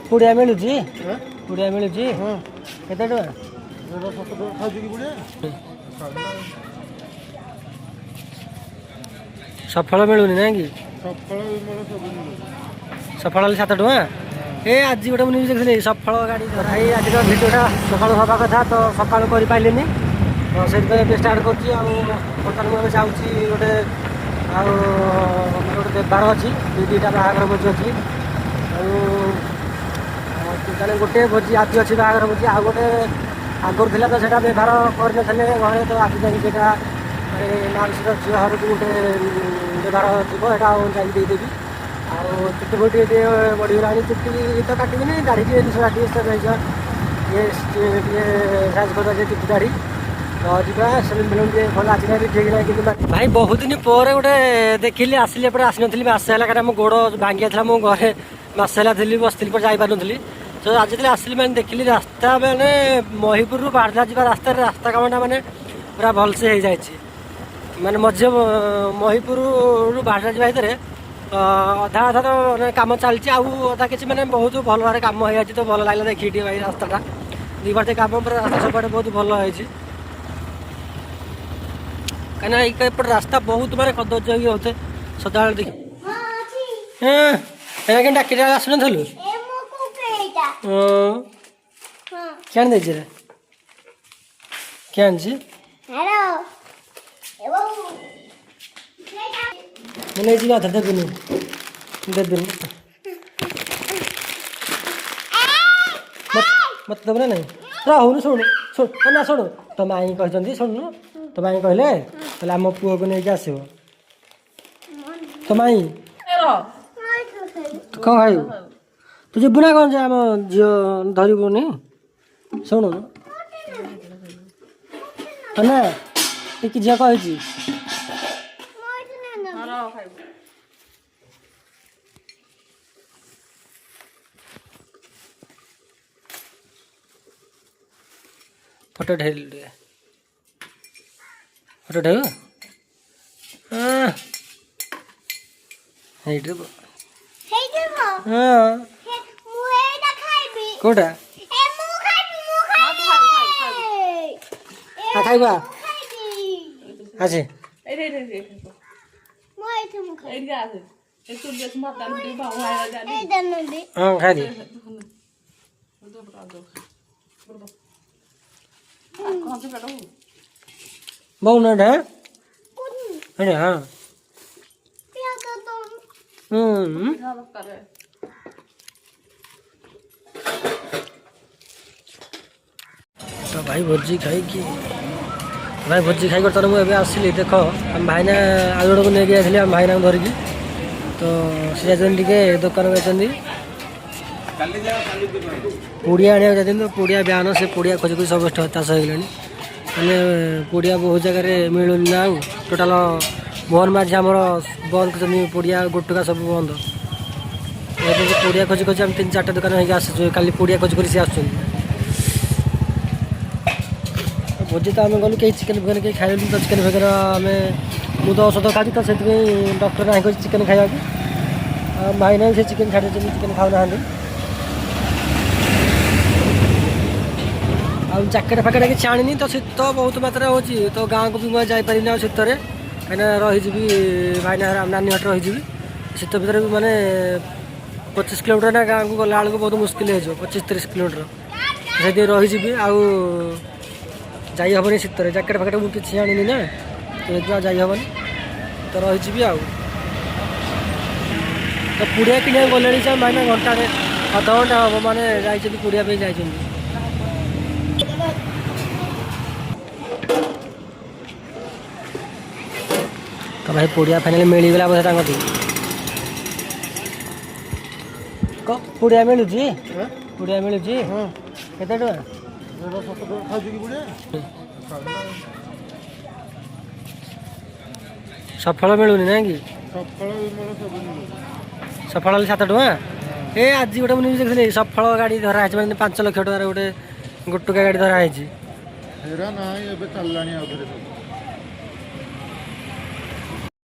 पुड़िया मिलुची पुड़िया मिलुची केते टका सफल मिलूनी ना कि सफल 7 टका ए आज गोटे न्यूज देखी सफल गाड़ी भाई आज भिडियोटा सकाल हवा कथा तो सका कर पारे तो से स्टार्ट कर जाऊँगी गोटे गोटे बार अच्छी दुईटा बाहागर भोजी अच्छी गोटे भोजी आज अच्छी बाहागर भोजी आ गोटे आगुरी थी तो ସେଇଟା ବ୍ୟବହାର କରିନଥିଲେ ଘରେ तो आज ଯାଇକି ସେଇଟା ମାଉସୀର ଝିଅ ଘରକୁ ଗୋଟେ ବ୍ୟବହାର ଥିବ ସେଇଟା ଯାଇକି ଦେଇଦେବି ଆଉ ଚୁଟି ଫୁଟି ଟିକେ ବଢ଼ିଗଲାଣି ଚୁଟି ତ କାଟିବିନି ଦାଢ଼ି ଟିକେ 280 ରହିଛ ଟିକେ ସାଇଜ୍ କରିବା ଯେ ଚୁଟି ଦାଢ଼ି ତ ଯିବା ସେଲୁନ୍ ଫେଲୁନ୍ ଟିକେ ଭଲ ଆସିଲା ବି ଠିକ୍ ନାହିଁ କିନ୍ତୁ ଭାଇ ବହୁତ ଦିନ ପରେ ଗୋଟେ ଦେଖିଲି ଆସିଲି ଏପଟେ ଆସିନଥିଲି ମାସେ ହେଲା କାରଣ ମୋ ଗୋଡ଼ ଭାଙ୍ଗି ଯାଇଥିଲା ମୁଁ ଘରେ ମାସେ ହେଲା ଥିଲି ବସିଥିଲି ପରେ ଯାଇପାରୁନଥିଲି तो आज जो आसली मैंने देखिली रास्ता मैंने महिपुर बाहर जा रास्ता कामटा मैंने पूरा भलसे हो जाए मैंने मध्य महिपुर बाहर जा भितर अधा अधा तो कम चलती आधा कि मैंने बहुत भल भाव कम हो जाए तो भल लगे देखिए भाई रास्ता दी बाटे कम पूरा रास्ता सब बहुत भल हो कहीं रास्ता बहुत मानने कदर्य होते सदा देखिए क्या डाक आसुन क्या दे क्या नहीं देविनी देविनी मत देव ना नहीं रहून शुण शुण ना शुणु तो माई कहते शुणु तो माई कहले आम पुओ को लेकिन आसो तो माई कौन खाइबू तू जीवु ना कौन आम झील धरबुनि शुणु ना टी झील कही फोटो ढेर फोटो ढेर हाँ कोटा खाइबा अच्छे हाँ खाई बहु ना है हाँ तो भाई भोजी खाई कर मुझे आसली देख आम भाईना आलू को लेके आए आम भाईना धरिकी तो सी जाते दुकान गई पुड़िया आने जाते तो पुड़िया ब्यान से पुड़िया खोज खोज सब हताश हो गला मैंने पुड़िया बहुत जगह मिलूनी ना टोटाल मोहन माझी आमर बंद कर पुड़िया गुटुका सब बंद पुड़िया खोज खोज आम 3-4 दुकान होगी आसु खाली पुड़िया खोज कर सी आस भोजी तो आम गलु कहीं चिकेन फिकेन कहीं खाइलु तो चिकेन फिकेन आम मुझे तो औषध खाती तो से डॉक्टर ना कही चिकेन खावा भाई ना से चिकेन छाड़ी चिकेन खाऊ ना आ जैकेट फैकेट किसी आनी तो शीत बहुत मात्रा हो तो गाँव को भी मुझे जापारि शीत कहीं रही भाईना नानी हट रही शीत भितर भी माने 25 किलोमीटर ना गाँव को गला बेलू बहुत मुस्किल हो 25-30 किलोमीटर से रही जाई हेनी शीत जैकेट फैकेट मुझे किसी आनी ना तो जाई हेनी तो रही तो पुड़िया किना गले भाईना घंटा अध घंटा हम मैंने जाइए पुड़िया जा तो भाई पुड़िया फाइनाली मिलगला बोधे पुड़िया मिलुची पुड़िया मिलुची केते टका सफल मिलूनी ना कि सफल 7 टका ए आज गोटे न्यूज देखी सफल गाड़ी धरा है 5 लाख टकर गोटे गुटुका गाड़ी धरा है।